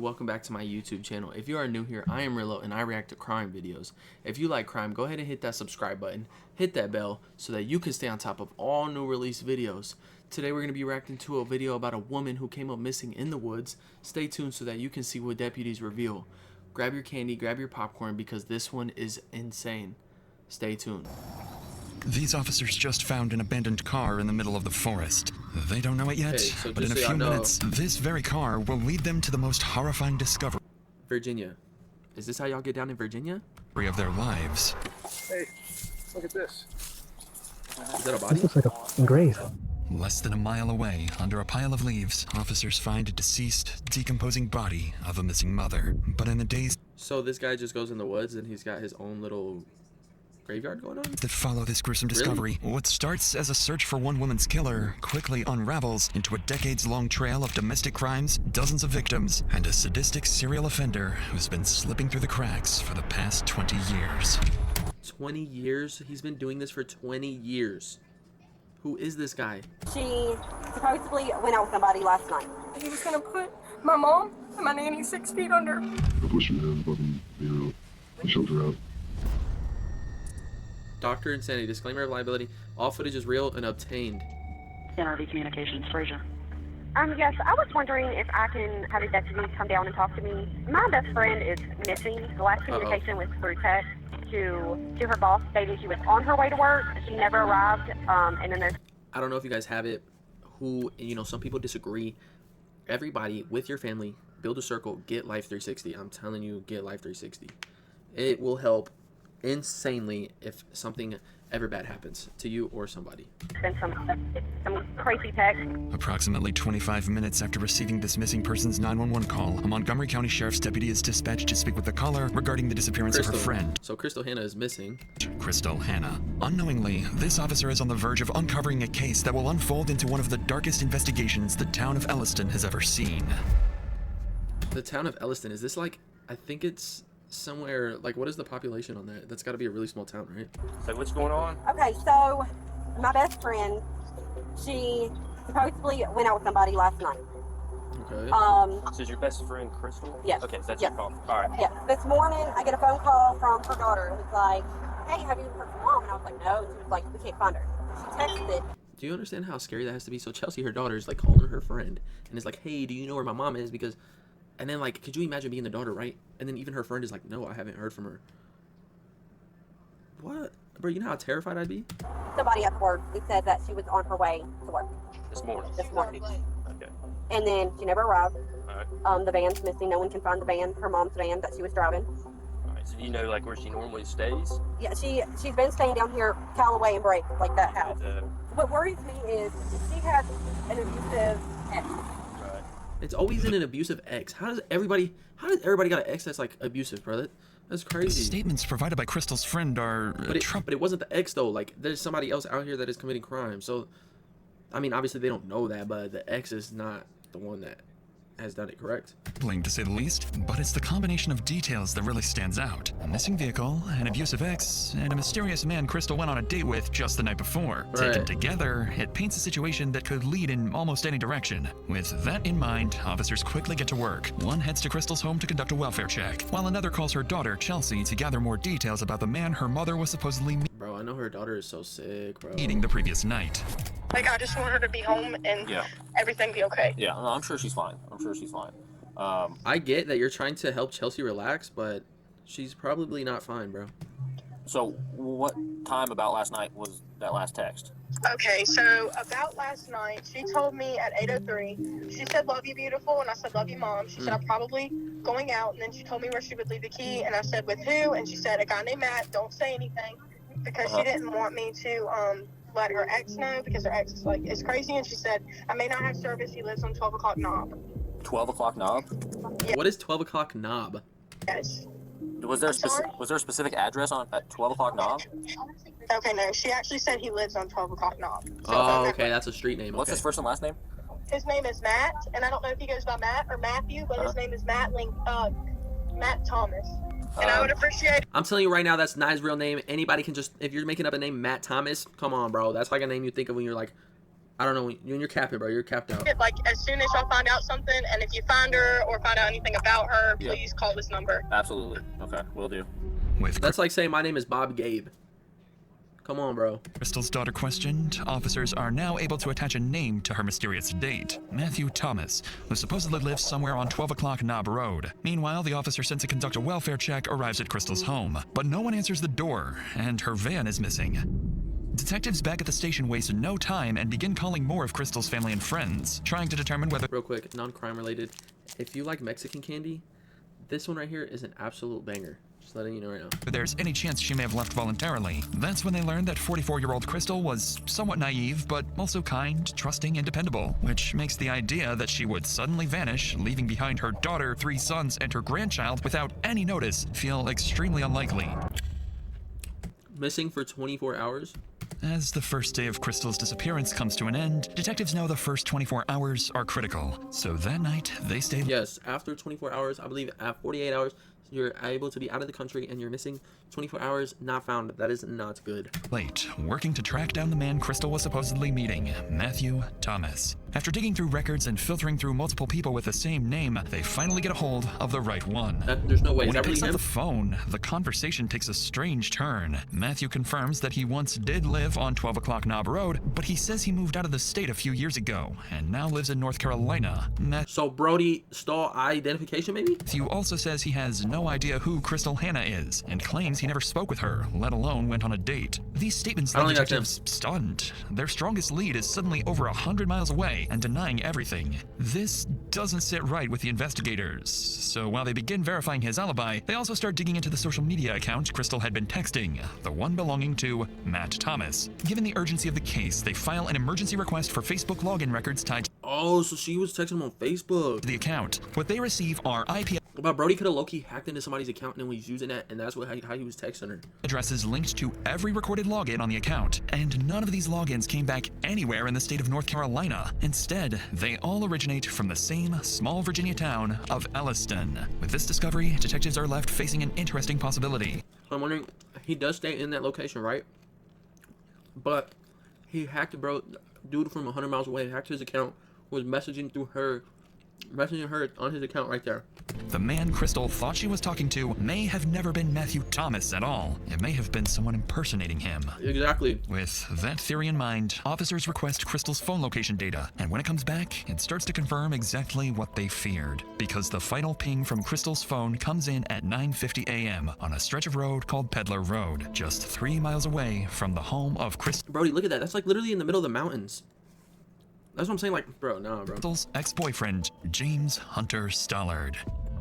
welcome back to my YouTube channel. If you are new here, I am Rillo and I react to crime videos. If you like crime, go ahead and hit that subscribe button, hit that bell so that you can stay on top of all new release videos. Today we're going to be reacting to a video about a woman who came up missing in the woods. Stay tuned so that you can see what deputies reveal. Grab your candy, grab your popcorn because this one is insane. Stay tuned. These officers just found an abandoned car in the middle of the forest. They don't know it yet, but in a few minutes, this very car will lead them to the most horrifying discovery. Virginia. Is this how y'all get down in Virginia? Of their lives. Hey, look at this. Is that a body? This looks like a grave. Less than a mile away, under a pile of leaves, officers find a deceased, decomposing body of a missing mother. But in the days So this guy just goes in the woods and he's got his own little graveyard going on? that follow this gruesome discovery, what starts as a search for one woman's killer quickly unravels into a decades-long trail of domestic crimes, dozens of victims, and a sadistic serial offender who's been slipping through the cracks for the past 20 years. 20 years? He's been doing this for 20 years. Who is this guy? She supposedly went out with somebody last night. He was gonna put my mom and my nanny 6 feet under. I pushed her down, fucking, I shoved her out. Dr. Insanity. Disclaimer of liability. All footage is real and obtained. NRV Communications, Frazier. Yes, I was wondering if I can have a deputy come down and talk to me. My best friend is missing. The last communication was through text to her boss stating she was on her way to work. She never arrived. And then there's... I don't know if you guys have it. Who, some people disagree. Everybody with your family, build a circle, get Life 360. I'm telling you, get Life 360. It will help insanely if something ever bad happens to you or somebody. been some crazy text. Approximately 25 minutes after receiving this missing person's 911 call, a Montgomery County Sheriff's deputy is dispatched to speak with the caller regarding the disappearance of her friend. So Crystal Hannah is missing. Crystal Hannah. Unknowingly, this officer is on the verge of uncovering a case that will unfold into one of the darkest investigations the town of Elliston has ever seen. The town of Elliston, is this like, I think it's somewhere, like, what is the population on that? That's got to be a really small town, right? So what's going on? Okay, so my best friend, she supposedly went out with somebody last night. Okay. So is your best friend Crystal? Yes. Okay, so that's Yes. your call. All right. Yeah, this morning I get a phone call from her daughter who's like, hey, have you heard from mom? And I was like, no. And she was like, we can't find her. She texted. Do you understand how scary that has to be? So Chelsea, her daughter, is like calling her friend and is like, hey, do you know where my mom is? Because, and then like, could you imagine being the daughter, right? And then even her friend is like, no, I haven't heard from her. What? Bro, you know how terrified I'd be? Somebody at work who said that she was on her way to work This morning. this morning. Okay. And then she never arrived. All right. The van's missing. No one can find the van, her mom's van that she was driving. All right. So do you know like where she normally stays? Yeah, she's been staying down here, Callaway and Break, like that house. What worries me is she has an abusive ex. Right. It's always in an abusive ex. How does everybody got an ex that's like abusive, bro? That's The crazy. statements provided by Crystal's friend are But it wasn't the ex though. Like, there's somebody else out here that is committing crime. So, I mean, obviously they don't know that, but the ex is not the one that has done it, correct? troubling to say the least, but it's the combination of details that really stands out. A missing vehicle, an abusive ex, and a mysterious man Crystal went on a date with just the night before. Right. Taken together, it paints a situation that could lead in almost any direction. With that in mind, officers quickly get to work. One heads to Crystal's home to conduct a welfare check, while another calls her daughter, Chelsea, to gather more details about the man her mother was supposedly Bro, I know her daughter is so sick, bro. meeting the previous night. Like, I just want her to be home and everything be okay. Yeah, no, I'm sure she's fine. I'm sure she's fine. I get that you're trying to help Chelsea relax, but she's probably not fine, bro. So what time about last night was that last text? Okay, so about last night, she told me at 8:03, she said, love you, beautiful, and I said, love you, mom. She said, I'm probably going out, and then she told me where she would leave the key, and I said, with who? And she said, a guy named Matt, don't say anything, because she didn't want me to let her ex know, because her ex is crazy, and she said, I may not have service, he lives on 12 o'clock knob. 12 o'clock knob? Yeah. What is 12 o'clock knob? Yes. Was there a specific address on at 12 o'clock knob? Okay, no, she actually said he lives on 12 o'clock knob. So Oh, okay, that's a street name. What's Okay. his first and last name? his name is Matt, and I don't know if he goes by Matt or Matthew, but his name is Matt Thomas. And I would appreciate. I'm telling you right now, that's not his real name. Anybody can just, if you're making up a name, Matt Thomas, come on, bro. That's like a name you think of when you're like I don't know. You're capping, bro. You're capped out. Like, as soon as y'all find out something, and if you find her or find out anything about her, Yeah. please call this number. Absolutely. Okay, will do. With That's like saying my name is Bob Gabe. Come on, bro. Crystal's daughter questioned, officers are now able to attach a name to her mysterious date, Matthew Thomas, who supposedly lives somewhere on 12 o'clock Knob Road. Meanwhile, the officer sent to conduct a welfare check arrives at Crystal's home, but no one answers the door, and her van is missing. Detectives back at the station waste no time and begin calling more of Crystal's family and friends, trying to determine whether— Real quick, non-crime related. If you like Mexican candy, this one right here is an absolute banger. Just letting you know right now. there's any chance she may have left voluntarily. That's when they learned that 44-year-old Crystal was somewhat naive, but also kind, trusting, and dependable, which makes the idea that she would suddenly vanish, leaving behind her daughter, 3 sons, and her grandchild without any notice feel extremely unlikely. Missing for 24 hours? As the first day of Crystal's disappearance comes to an end, detectives know the first 24 hours are critical. So that night, they stay Yes, after 24 hours, I believe at 48 hours, you're able to be out of the country and you're missing 24 hours, not found. That is not good. late, working to track down the man Crystal was supposedly meeting, Matthew Thomas. After digging through records and filtering through multiple people with the same name, they finally get a hold of the right one. There's no way. When Is he that picks really up him? the phone, the conversation takes a strange turn. Matthew confirms that he once did live on 12 o'clock Knob Road, but he says he moved out of the state a few years ago and now lives in North Carolina. So Brody stole identification, maybe? Matthew also says he has no idea who Crystal Hannah is and claims he never spoke with her, let alone went on a date. These statements I don't leave think that's detectives stunned. Their strongest lead is suddenly over 100 miles away and denying everything. This doesn't sit right with the investigators. So while they begin verifying his alibi, they also start digging into the social media account Crystal had been texting, the one belonging to Matt Thomas. Given the urgency of the case, they file an emergency request for Facebook login records tied Oh, so she was texting him on Facebook. to the account. What they receive are IP But Brody could have low-key hacked into somebody's account and was using that, and that's how he was texting her. addresses linked to every recorded login on the account, and none of these logins came back anywhere in the state of North Carolina. Instead, they all originate from the same small Virginia town of Elliston. With this discovery, detectives are left facing an interesting possibility. So I'm wondering, he does stay in that location, right? But he hacked dude from 100 miles away, hacked his account, was messaging her on his account right there. The man Crystal thought she was talking to may have never been Matthew Thomas at all. It may have been someone impersonating him. Exactly. With that theory in mind, officers request Crystal's phone location data, and when it comes back, it starts to confirm exactly what they feared. Because the final ping from Crystal's phone comes in at 9:50 a.m. on a stretch of road called Peddler Road, just 3 miles away from the home of Brody, look at that. That's like literally in the middle of the mountains. That's what I'm saying, like, bro, nah, bro. Crystal's ex-boyfriend, James Hunter Stollard.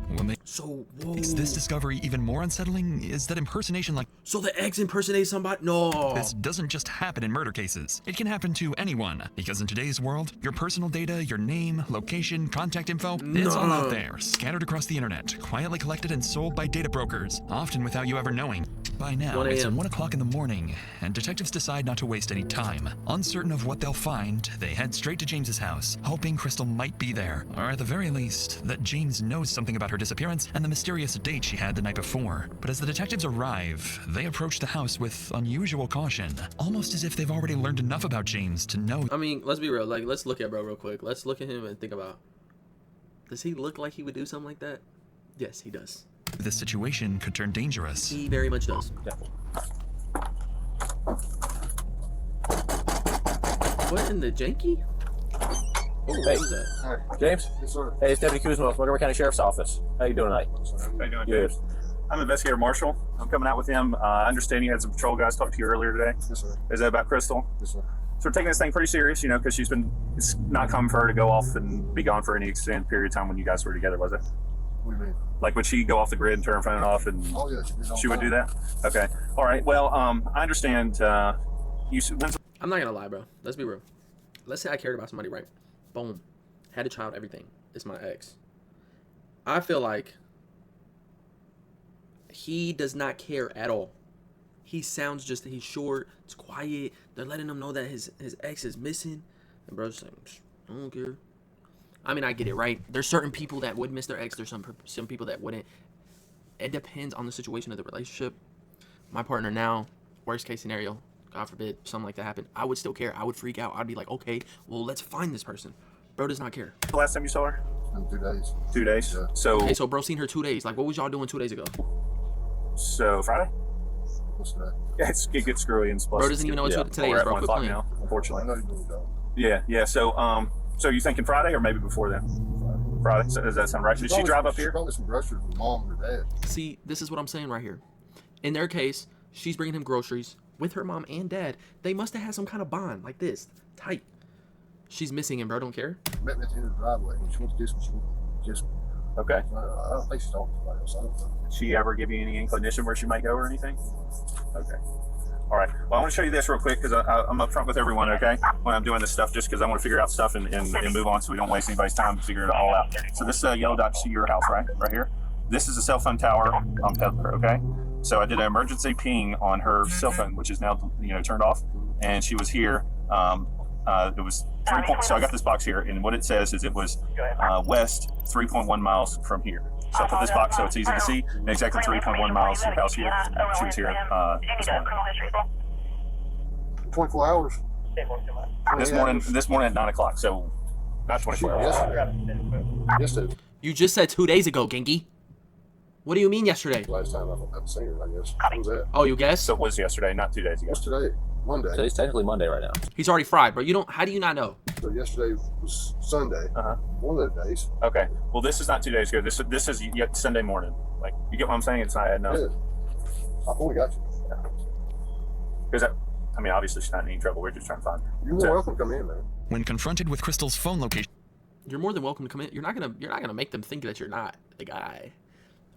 What makes Whoa. this discovery even more unsettling is that impersonation like So the ex impersonated somebody? No. this doesn't just happen in murder cases. It can happen to anyone, because in today's world, your personal data, your name, location, contact info, it's all out there, scattered across the internet, quietly collected and sold by data brokers, often without you ever knowing. By now, 1 it's a.m. 1 o'clock in the morning, and detectives decide not to waste any time. Uncertain of what they'll find, they head straight to James's house, hoping Crystal might be there, or at the very least, that James knows something about her disappearance and the mysterious date she had the night before. But as the detectives arrive, they approach the house with unusual caution, almost as if they've already learned enough about James to know. I mean, let's be real. Like, let's look at bro real quick. Let's look at him and think about, does he look like he would do something like that? Yes, he does. This situation could turn dangerous. He very much does. What in the janky? Oh, what was that? James? Yes, sir. Hey, it's Deputy Kuzma, Montgomery County Sheriff's Office. How you doing tonight? How you doing, Good. James? I'm Investigator Marshall. I'm coming out with him. I understand you had some patrol guys talk to you earlier today. Yes, sir. Is that about Crystal? Yes, sir. So we're taking this thing pretty serious, you know, because it's not common for her to go off and be gone for any extended period of time when you guys were together, was it? What do you mean? Like, would she go off the grid and turn her phone off and Oh, yeah. she would do that? Okay. All right. Well, I understand when's I'm not gonna lie, bro. Let's be real. Let's say I cared about somebody, right? Boom. Had a child, everything. It's my ex. I feel like he does not care at all. He sounds just, he's short, it's quiet. They're letting him know that his ex is missing. And bro's like, I don't care. I mean, I get it, right? There's certain people that would miss their ex. There's some people that wouldn't. It depends on the situation of the relationship. My partner now, worst case scenario, God forbid, something like that happened, I would still care. I would freak out. I'd be like, okay, well, let's find this person. Bro does not care. The last time you saw her? In 2 days. 2 days. Yeah. So. Okay, so bro seen her 2 days. Like, what was y'all doing 2 days ago? So Friday. What's that? Yeah, it gets screwy and plus. Bro doesn't even know what today is, bro. Quit playing. Now, I unfortunately. know you really don't. Yeah. So you thinking Friday or maybe before then? Friday. So does that sound right? Did she drive up here? Probably some groceries with mom or dad. See, this is what I'm saying right here. In their case, she's bringing him groceries with her mom and dad. They must have had some kind of bond like this, tight. She's missing him, bro. Don't care. Met me at the end of the driveway and she went to distance. Just, Okay. I don't think she's talking to somebody else. I don't know. Did she ever give you any inclination where she might go or anything? Okay. All right. Well, I want to show you this real quick because I'm up front with everyone, okay, when I'm doing this stuff, just because I want to figure out stuff and move on so we don't waste anybody's time to figure it all out. So this yellow dot, you see your house, right here? This is a cell phone tower on Peddler, okay? So I did an emergency ping on her cell phone, which is now, turned off, and she was here. It was 3 points. So I got this box here, and what it says is it was west 3.1 miles from here. So I put this box so it's easy to see, and exactly 3.1 miles to your house here. She was here this morning. 24 hours. This morning at 9 o'clock. So not 24 hours. Yesterday. You just said 2 days ago, Genki. What do you mean yesterday? Last time I've seen her, I guess. What was that? Oh, you guessed? So it was yesterday, not 2 days ago. What's today? Monday. Today's technically Monday right now. He's already fried, bro. How do you not know? So yesterday was Sunday. One of those days. Okay. Well, this is not 2 days ago. This is yet Sunday morning. Like, you get what I'm saying? It's not adding up. Yeah. I fully got you. Because obviously she's not in any trouble. We're just trying to find her. You're more welcome to come in, man. When confronted with Crystal's phone location, You're more than welcome to come in. You're not gonna make them think that you're not the guy.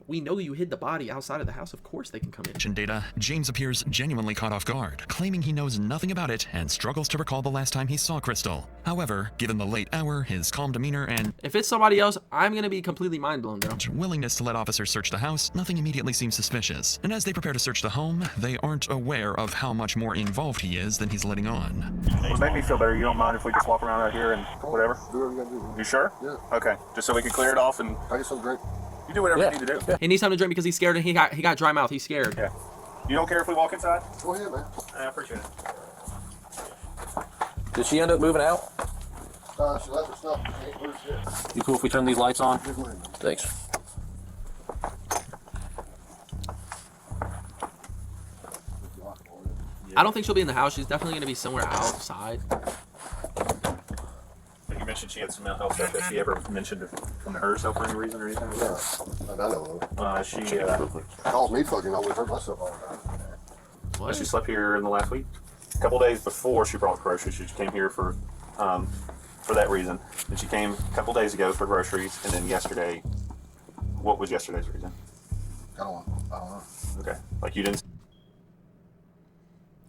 We know you hid the body outside of the house. Of course they can come in. data, James appears genuinely caught off guard, claiming he knows nothing about it and struggles to recall the last time he saw Crystal. However, given the late hour, his calm demeanor, and If it's somebody else, I'm gonna be completely mind blown, bro. willingness to let officers search the house, nothing immediately seems suspicious. And as they prepare to search the home, they aren't aware of how much more involved he is than he's letting on. Well, make me feel better. You don't mind if we just walk around out here and whatever? Do whatever you gotta do. You sure? Yeah. Okay. Just so we can clear it off and I get some drink. you do whatever you need to do. He needs time to drink because he's scared and he got dry mouth. He's scared. Yeah. You don't care if we walk inside? Go ahead, man. I appreciate it. Did she end up moving out? She left her stuff. Ain't loose yet. You cool if we turn these lights on? Good morning. Thanks. I don't think she'll be in the house. She's definitely gonna be somewhere outside. You mentioned she had some mental health stuff. Has she ever mentioned it from herself for any reason or anything like that? I know of. She calls me fucking always hurt myself all the time. What? she slept here in the last week. A couple days before she brought groceries, she came here for that reason. And she came a couple days ago for groceries, and then yesterday. What was yesterday's reason? I don't know. Okay, like you didn't.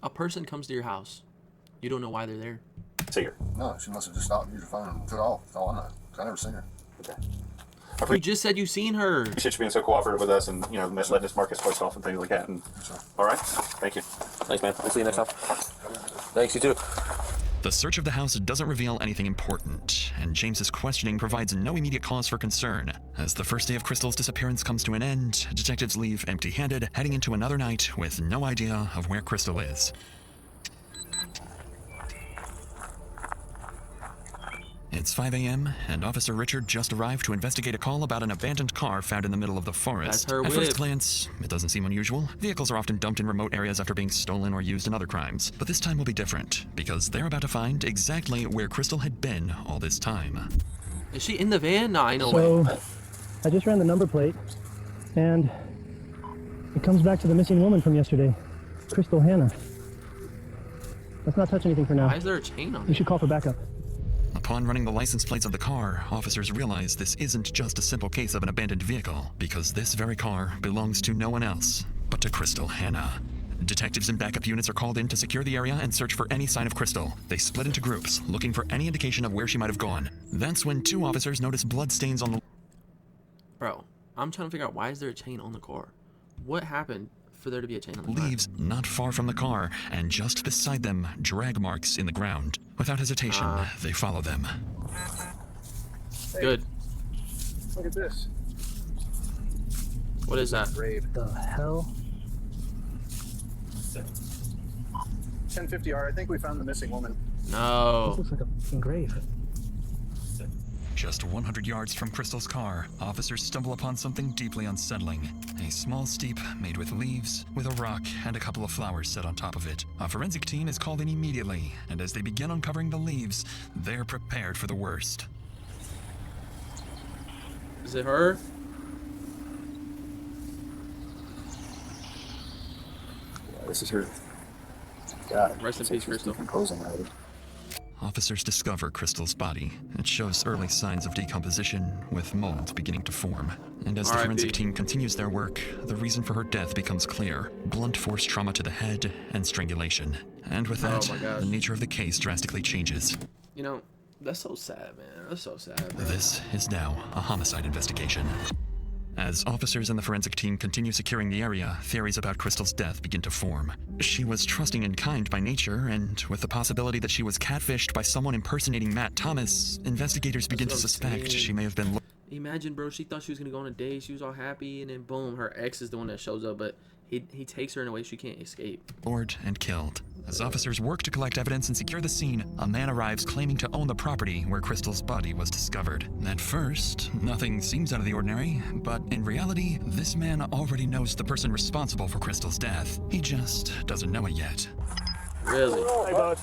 A person comes to your house. You don't know why they're there. See her. No, she must have just stopped and used her phone and took off. That's all I know. I never seen her. Okay. You just said you seen her. Appreciate you being so cooperative with us and letting us mark his place off and things like that. And all right, thank you. Thanks, man. We'll see you next time. Thanks, you too. The search of the house doesn't reveal anything important, and James's questioning provides no immediate cause for concern. As the first day of Crystal's disappearance comes to an end, detectives leave empty-handed, heading into another night with no idea of where Crystal is. It's 5 a.m., and Officer Richard just arrived to investigate a call about an abandoned car found in the middle of the forest. That's her At whip. first glance, it doesn't seem unusual. Vehicles are often dumped in remote areas after being stolen or used in other crimes. But this time will be different, because they're about to find exactly where Crystal had been all this time. Is she in the van? No, I know. So, I just ran the number plate, and it comes back to the missing woman from yesterday, Crystal Hannah. Let's not touch anything for now. Why is there a chain on We it? should call for backup. Upon running the license plates of the car, officers realize this isn't just a simple case of an abandoned vehicle, because this very car belongs to no one else but to Crystal Hannah. Detectives and backup units are called in to secure the area and search for any sign of Crystal. They split into groups, looking for any indication of where she might have gone. That's when two officers notice blood stains on the... Bro, I'm trying to figure out why is there a chain on the car? What happened for there to be a chain on the car? leaves not far from the car, and just beside them, drag marks in the ground. Without hesitation, they follow them. Good. Look at this. What is that? The hell? 1050R. I think we found the missing woman. No. This looks like a fucking grave. Just 100 yards from Crystal's car, officers stumble upon something deeply unsettling. A small steep made with leaves, with a rock and a couple of flowers set on top of it. A forensic team is called in immediately, and as they begin uncovering the leaves, they're prepared for the worst. Is it her? Yeah, this is her. God, Rest in peace, Crystal. Decomposing already. Officers discover Crystal's body. It shows early signs of decomposition, with mold beginning to form. And as the forensic team continues their work, the reason for her death becomes clear. Blunt force trauma to the head and strangulation. And with that, the nature of the case drastically changes. You know, that's so sad, man. That's so sad, bro. This is now a homicide investigation. As officers and the forensic team continue securing the area, theories about Crystal's death begin to form. She was trusting and kind by nature, and with the possibility that she was catfished by someone impersonating Matt Thomas, investigators begin to suspect she may have been... Imagine, bro, she thought she was gonna go on a date, she was all happy, and then boom, her ex is the one that shows up, but he takes her in a way she can't escape. Lured and killed. As officers work to collect evidence and secure the scene, a man arrives claiming to own the property where Crystal's body was discovered. At first, nothing seems out of the ordinary, but in reality, this man already knows the person responsible for Crystal's death. He just doesn't know it yet. Really? Hey, bud.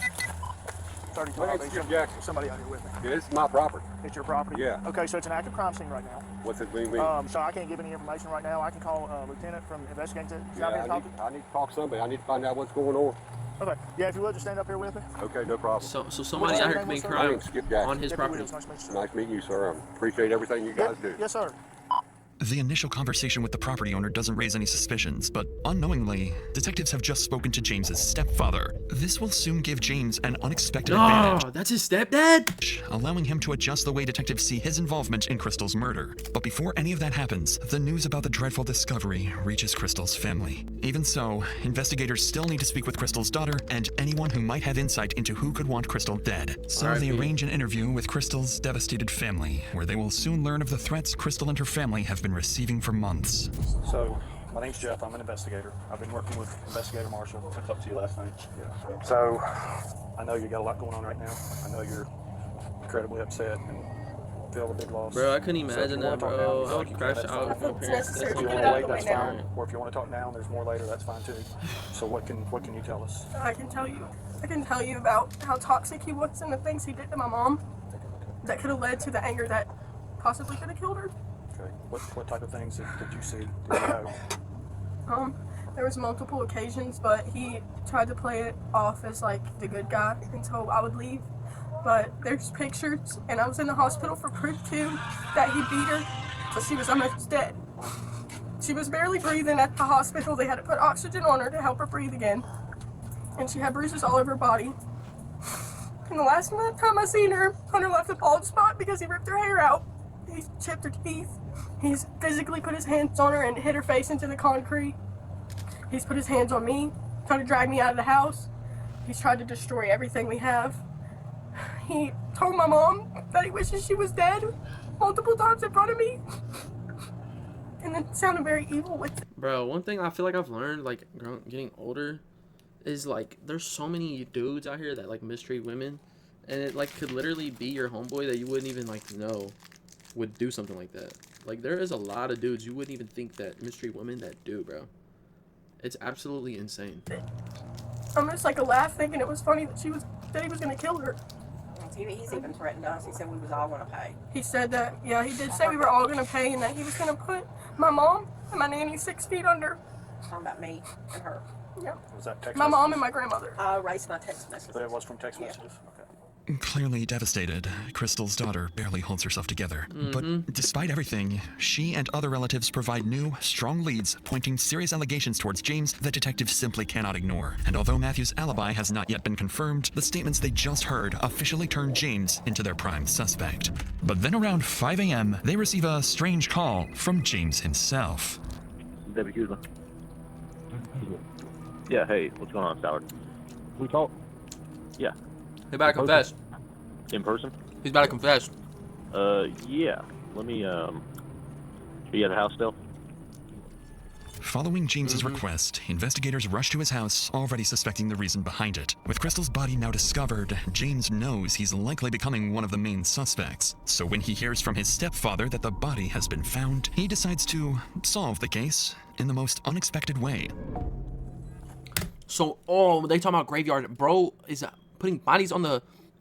32 Jackson. Somebody out here with me. Yeah, this is my property. It's your property? Yeah. Okay, so it's an active crime scene right now. What's it mean? So I can't give any information right now. I can call Lieutenant from investigating. Yeah, I need to talk to somebody. I need to find out what's going on. Okay. Yeah, if you would just stand up here with me. Okay, no problem. So somebody out here committing crime on his property. Nice meeting you, sir. I appreciate everything you guys do. Yes, sir. The initial conversation with the property owner doesn't raise any suspicions, but unknowingly, detectives have just spoken to James's stepfather. This will soon give James an unexpected advantage. That's his stepdad? Allowing him to adjust the way detectives see his involvement in Crystal's murder. But before any of that happens, the news about the dreadful discovery reaches Crystal's family. Even so, investigators still need to speak with Crystal's daughter and anyone who might have insight into who could want Crystal dead. So they arrange an interview with Crystal's devastated family, where they will soon learn of the threats Crystal and her family have been receiving for months. So, my name's Jeff. I'm an investigator. I've been working with Investigator Marshall. I talked to you last night. Yeah. So, I know you got a lot going on right now. I know you're incredibly upset and feel a big loss. Bro, I couldn't imagine that, bro. I would crash out with my parents. If you want to wait, that's fine. Or if you want to talk now and there's more later, that's fine too. So what can you tell us? I can tell you about how toxic he was and the things he did to my mom that could have led to the anger that possibly could have killed her. Okay. What type of things did you see? Did you know? There was multiple occasions, but he tried to play it off as like the good guy until I would leave. But there's pictures, and I was in the hospital for proof too, that he beat her till she was almost dead. She was barely breathing at the hospital. They had to put oxygen on her to help her breathe again. And she had bruises all over her body. And the last time I seen her, Hunter left a bald spot because he ripped her hair out. He chipped her teeth. He's physically put his hands on her and hit her face into the concrete. He's put his hands on me, trying to drag me out of the house. He's tried to destroy everything we have. He told my mom that he wishes she was dead multiple times in front of me. And then sounded very evil with it. Bro, one thing I feel like I've learned, like, getting older, is, like, there's so many dudes out here that, like, mistreat women. And it, like, could literally be your homeboy that you wouldn't even, like, know would do something like that. Like, there is a lot of dudes you wouldn't even think that mistreat women that do, bro. It's absolutely insane. I'm just like a laugh thinking it was funny that he was gonna kill her. He's even threatened us. He said we was all gonna pay. He said that, yeah, he did say we were all gonna pay and that he was gonna put my mom and my nanny 6 feet under. Talking about me and her. Yeah. Was that text my messages? mom and my grandmother. Raised my text messages. So it was from text messages? Okay. Clearly devastated, Crystal's daughter barely holds herself together. But despite everything, she and other relatives provide new, strong leads pointing serious allegations towards James that detectives simply cannot ignore. And although Matthew's alibi has not yet been confirmed, the statements they just heard officially turn James into their prime suspect. But then around 5 a.m., they receive a strange call from James himself. Debbie Kuzma. Yeah, hey, what's going on, Stoward? We talk? Yeah. He about to confess. In person? He's about to confess. Yeah. Let me, are you at the house still? Following James's request, investigators rush to his house, already suspecting the reason behind it. With Crystal's body now discovered, James knows he's likely becoming one of the main suspects. So when he hears from his stepfather that the body has been found, he decides to solve the case in the most unexpected way. So, they talking about graveyard. Bro is putting bodies on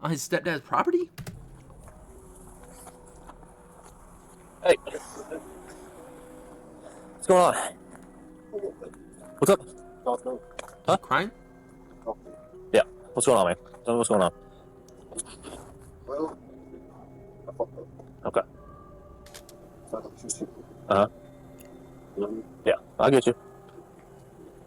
his stepdad's property? Hey. What's going on? What's up? Huh? Crime? Yeah. What's going on, man? Tell me what's going on. Well, Okay. Uh-huh. Yeah, I get you.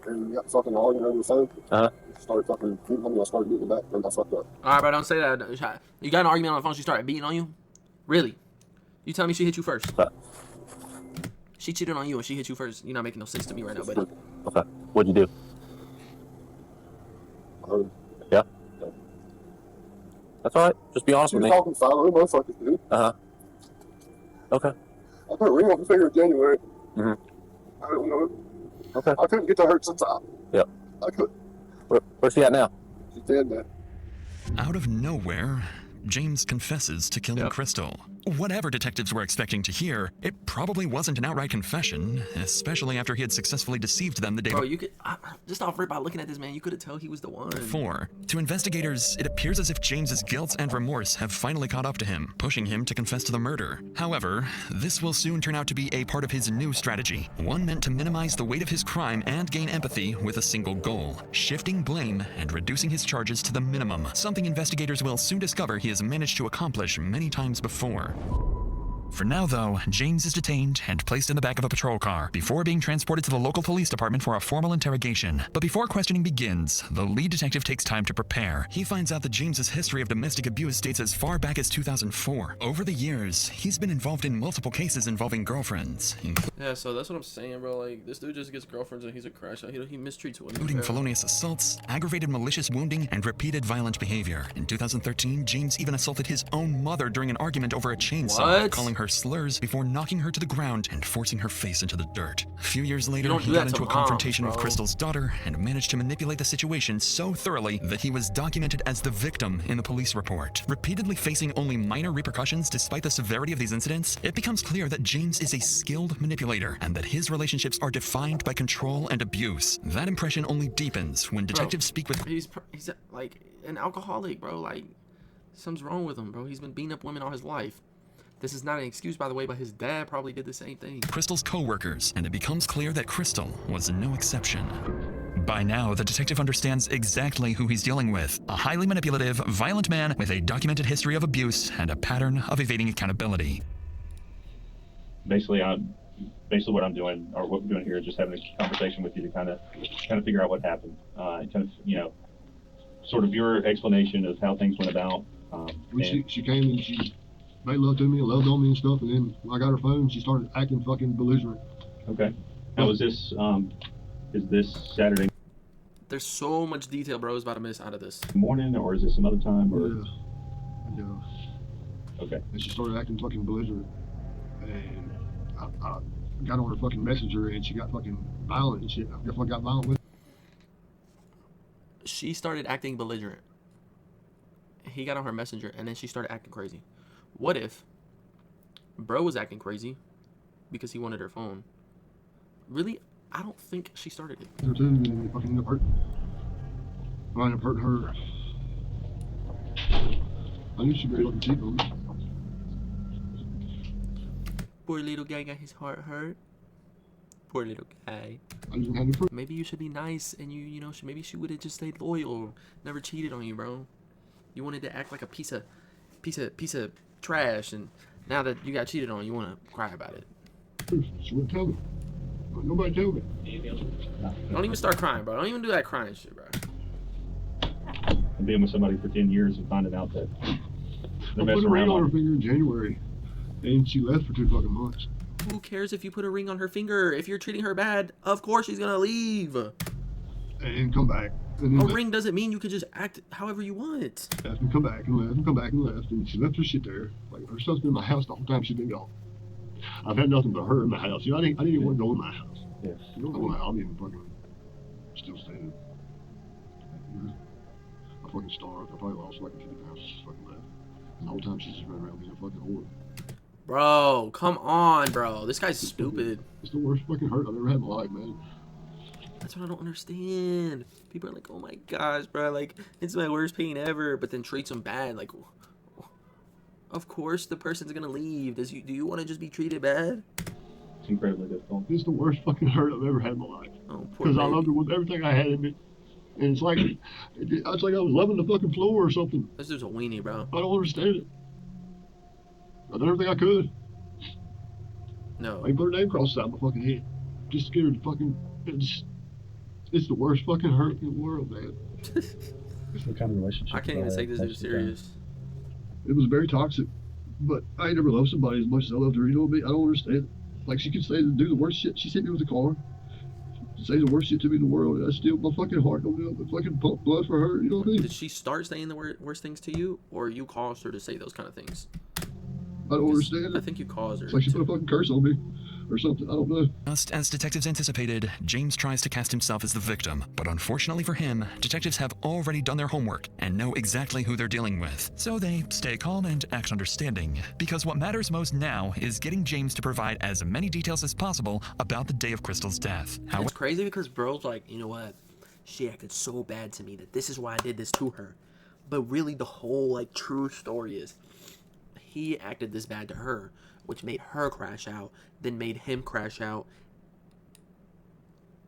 And we got fucking arguing over the phone. Uh-huh. Started fucking beating on me. I started getting back, and I fucked up. Alright, bro, don't say that. You got an argument on the phone, she started beating on you? Really? You tell me she hit you first? She cheated on you and she hit you first. You're not making no sense to me right now, buddy. Okay. What'd you do? Yeah? That's alright. Just be honest with me. Talking fine, other motherfuckers do. Uh-huh. Okay. I put a ring on the finger in January. Mm-hmm. I don't know. Okay. I couldn't get to her since Yep. I couldn't. Where's she at now? She's dead now. Out of nowhere, James confesses to killing Crystal. Whatever detectives were expecting to hear, it probably wasn't an outright confession, especially after he had successfully deceived them the day before. Bro, you could, just off rip by looking at this, man, you could have told he was the one. To investigators, it appears as if James's guilt and remorse have finally caught up to him, pushing him to confess to the murder. However, this will soon turn out to be a part of his new strategy, one meant to minimize the weight of his crime and gain empathy with a single goal: shifting blame and reducing his charges to the minimum, something investigators will soon discover he has managed to accomplish many times before. For now, though, James is detained and placed in the back of a patrol car before being transported to the local police department for a formal interrogation. But before questioning begins, the lead detective takes time to prepare. He finds out that James's history of domestic abuse dates as far back as 2004. Over the years, he's been involved in multiple cases involving girlfriends. Yeah, so that's what I'm saying, bro. Like, this dude just gets girlfriends and he's a crash. He mistreats women. Including felonious assaults, aggravated malicious wounding, and repeated violent behavior. In 2013, James even assaulted his own mother during an argument over a chainsaw, calling her slurs before knocking her to the ground and forcing her face into the dirt. A few years later, he got into a confrontation with Crystal's daughter and managed to manipulate the situation so thoroughly that he was documented as the victim in the police report. Repeatedly facing only minor repercussions despite the severity of these incidents, it becomes clear that James is a skilled manipulator and that his relationships are defined by control and abuse. That impression only deepens when detectives speak with... He's like an alcoholic, bro. Like, something's wrong with him, bro. He's been beating up women all his life. This is not an excuse, by the way, but his dad probably did the same thing. Crystal's co-workers, and it becomes clear that Crystal was no exception. By now, the detective understands exactly who he's dealing with: a highly manipulative, violent man with a documented history of abuse and a pattern of evading accountability. Basically, what I'm doing, or what we're doing here, is just having a conversation with you to kind of figure out what happened, sort of your explanation of how things went about. She came and she made love to me and loved on me and stuff, and then when I got her phone, she started acting fucking belligerent. Okay. Now, is this Saturday There's so much detail, bro, is about to miss out of this. morning, or is it some other time? Or Yeah. Okay. And she started acting fucking belligerent, and I got on her fucking messenger, and she got fucking violent and shit. I fucking got violent with her. She started acting belligerent. He got on her messenger, and then she started acting crazy. What if bro was acting crazy because he wanted her phone? Really? I don't think she started it. Her too, and they fucking ended up hurting. I ended up hurting her. I knew she'd be looking cheap on me. Poor little guy got his heart hurt. Poor little guy. Maybe you should be nice, and maybe she would have just stayed loyal, never cheated on you, bro. You wanted to act like a piece of trash, and now that you got cheated on, you want to cry about it. She wouldn't tell me. Nobody told me. Don't even start crying, bro. Don't even do that crying shit, bro. And being with somebody for 10 years and finding out that they're I messing put a ring around on her finger in January, and she left for 2 fucking months. Who cares if you put a ring on her finger? If you're treating her bad, of course she's gonna leave. And come back. A ring doesn't mean you can just act however you want. Asked me to come back and left, and come back and left, and she left her shit there. Like, her stuff's been in my house the whole time she's been gone. I've had nothing but her in my house. I didn't even want to go in my house. Yeah. I'm even fucking still standing. I fucking starved. I probably lost like 50 pounds. It's fucking bad. And the whole time she's just running around being a fucking whore. Bro, come on, bro. This guy's stupid. It's the worst fucking hurt I've ever had in my life, man. That's what I don't understand. People are like, oh my gosh, bro, like, it's my worst pain ever, but then treats them bad. Like, of course the person's gonna leave. Do you want to just be treated bad? It's incredibly difficult. It's the worst fucking hurt I've ever had in my life. Oh, poor Because I baby. loved her with everything I had in me. And it's like I was loving the fucking floor or something. This dude's a weenie, bro. I don't understand it. I done everything I could. No. I put her name across the side of my fucking head. Just scared to fucking. It's the worst fucking hurt in the world, man. What kind of relationship? I can't even take this dude serious. It was very toxic. But I ain't never loved somebody as much as I loved her. You know what I mean? I don't understand it. Like, she could do the worst shit. She hit me with a car. Say the worst shit to me in the world, and I still, my fucking heart don't do it. But fucking pump blood for her, you know what I mean? Did she start saying the worst things to you, or you caused her to say those kind of things? I don't understand it. I think you caused her. It's like she put a fucking curse on me. Or something, I don't know. Just as detectives anticipated, James tries to cast himself as the victim, but unfortunately for him, detectives have already done their homework and know exactly who they're dealing with. So they stay calm and act understanding, because what matters most now is getting James to provide as many details as possible about the day of Crystal's death. It's crazy because bro's like, you know what? She acted so bad to me that this is why I did this to her. But really the whole like true story is he acted this bad to her, which made her crash out, then made him crash out.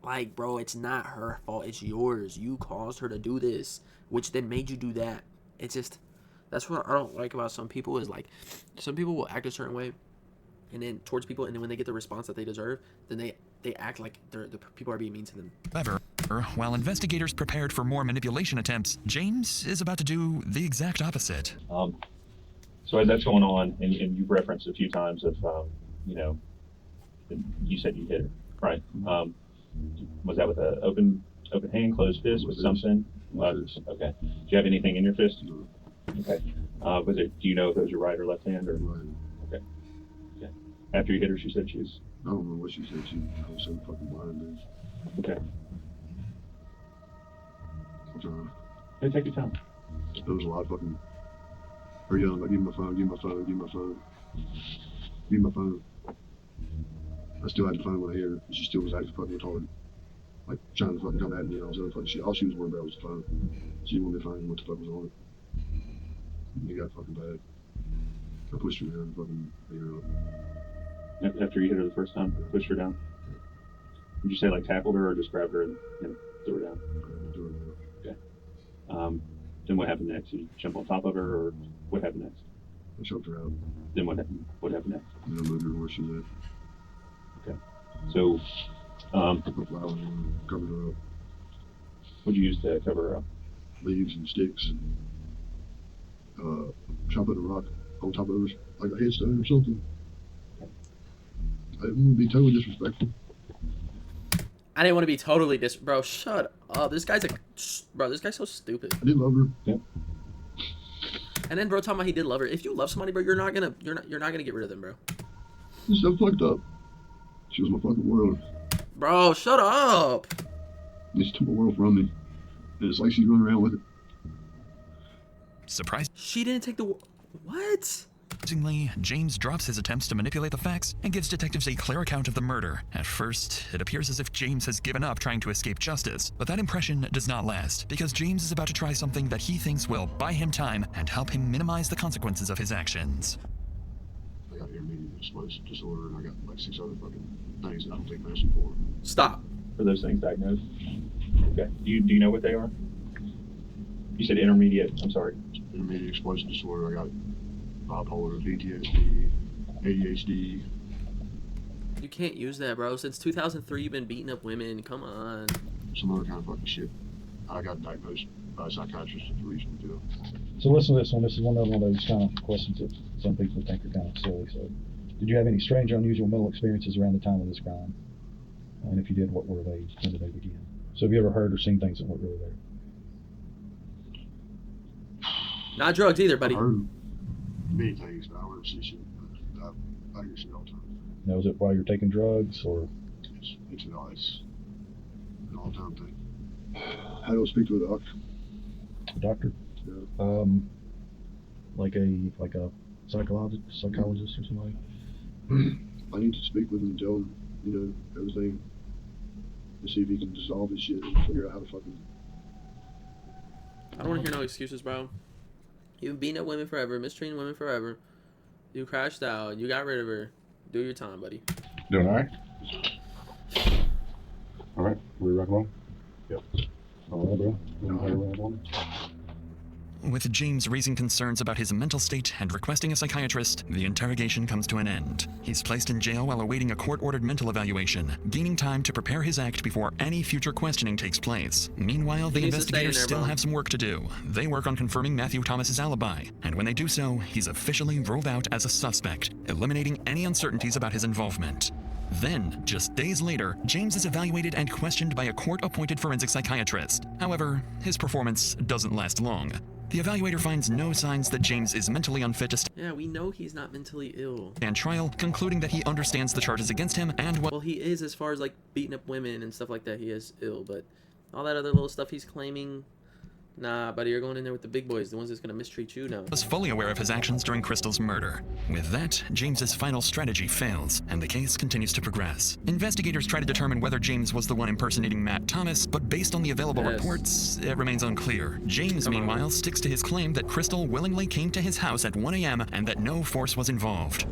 Like, bro, it's not her fault, it's yours. You caused her to do this, which then made you do that. It's just, that's what I don't like about some people, is like, some people will act a certain way, and then towards people, and then when they get the response that they deserve, then they act like the people are being mean to them. However, while investigators prepared for more manipulation attempts, James is about to do the exact opposite. So as that's going on, and you've referenced a few times of, you know, you said you hit her, right? Was that with an open hand, closed fist, with something? Okay. Do you have anything in your fist? Okay. Was it? Do you know if it was your right or left hand, or? Right. Okay. Okay. After you hit her, she said she was. I don't know what she said. She was so fucking blind, dude. Okay. I'm trying. Hey, take your time. There was a lot of fucking. Her yelling, like, give me my phone, give me my phone, give me my phone. Give me my phone. I still had the phone when I hit her, and she still was acting fucking retarded. Like, trying to fucking come at me and all this other fucking shit. All she was worried about was the phone. She didn't want me to find what the fuck was on it. And it got fucking bad. I pushed her down and fucking hit her up. After you hit her the first time, pushed her down? Did you say, like, tackled her, or just grabbed her and threw her down? Threw her down. Okay. Then what happened next? Did you jump on top of her, or what happened next? I choked her out. Then what happened? What happened next? And I moved her where she was Okay. So, at. Put flowers in her, covered her up. What'd you use to cover her up? Leaves and sticks. Try to put a rock on top of her, like a headstone or something. I didn't want to be totally disrespectful. I didn't want to be totally bro, shut up. This guy's this guy's so stupid. I did love her. Yeah. And then bro talking about he did love her. If you love somebody, bro, you're not gonna get rid of them, bro. She's so fucked up. She was my fucking world. Bro, shut up. And she took my world from me. And it's like she's running around with it. Surprise. She didn't take the what? Surprisingly, James drops his attempts to manipulate the facts and gives detectives a clear account of the murder. At first, it appears as if James has given up trying to escape justice, but that impression does not last, because James is about to try something that he thinks will buy him time and help him minimize the consequences of his actions. I got intermediate explosive disorder, and I got like 6 other fucking things that I don't take medicine for. Stop. Are those things diagnosed? Okay. Do you know what they are? You said intermediate. I'm sorry. Intermediate explosive disorder. I got bipolar, PTSD, ADHD. You can't use that, bro. Since 2003, you've been beating up women. Come on. Some other kind of fucking shit. I got diagnosed by a psychiatrist for 3 reasons too. So listen to this one. This is one of those kind of questions that some people think are kind of silly. So, did you have any strange or unusual mental experiences around the time of this crime? And if you did, what were they? When did they begin? So have you ever heard or seen things that weren't really there? Not drugs either, buddy. I heard many things, but I don't ever see shit. I hear shit all the time. Now, was it while you're taking drugs or? just makes it nice. An all-time thing. How do I speak to a doctor? The doctor? Yeah. Like a psychologist or somebody? I need to speak with him and tell him, you know, everything, to see if he can dissolve his shit and figure out how to fucking. I don't want to hear no excuses, bro. You've been beating up women forever, mistreating women forever. You crashed out. You got rid of her. Do your time, buddy. Doing all right? All right. We rock and roll? Yep. All right, bro. You know how to run on? With James raising concerns about his mental state and requesting a psychiatrist, the interrogation comes to an end. He's placed in jail while awaiting a court-ordered mental evaluation, gaining time to prepare his act before any future questioning takes place. Meanwhile, the investigators still have some work to do. They work on confirming Matthew Thomas's alibi, and when they do so, he's officially ruled out as a suspect, eliminating any uncertainties about his involvement. Then, just days later, James is evaluated and questioned by a court-appointed forensic psychiatrist. However, his performance doesn't last long. The evaluator finds no signs that James is mentally unfit to Yeah, we know he's not mentally ill. stand trial, concluding that he understands the charges against him and Well, he is as far as like beating up women and stuff like that. He is ill, but all that other little stuff he's claiming, nah, buddy, you're going in there with the big boys, the ones that's gonna mistreat you now. was fully aware of his actions during Crystal's murder. With that, James's final strategy fails, and the case continues to progress. Investigators try to determine whether James was the one impersonating Matt Thomas, but based on the available reports, it remains unclear. James, meanwhile, sticks to his claim that Crystal willingly came to his house at 1 a.m. and that no force was involved.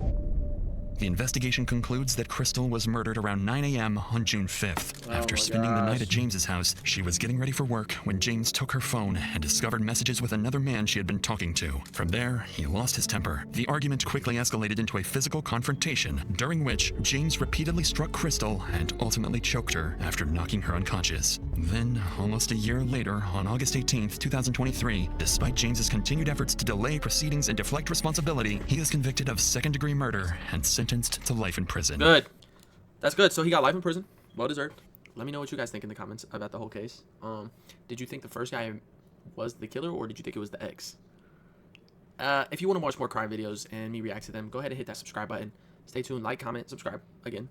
The investigation concludes that Crystal was murdered around 9 a.m. on June 5th. After spending the night at James's house, she was getting ready for work when James took her phone and discovered messages with another man she had been talking to. From there, he lost his temper. The argument quickly escalated into a physical confrontation, during which James repeatedly struck Crystal and ultimately choked her after knocking her unconscious. Then, almost a year later, on August 18th, 2023, despite James's continued efforts to delay proceedings and deflect responsibility, he is convicted of second-degree murder and sentenced to life in prison. Good. That's good. So he got life in prison. Well deserved. Let me know what you guys think in the comments about the whole case. Did you think the first guy was the killer, or did you think it was the ex? If you want to watch more crime videos and me react to them, go ahead and hit that subscribe button. Stay tuned, like, comment, subscribe again.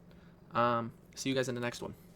See you guys in the next one.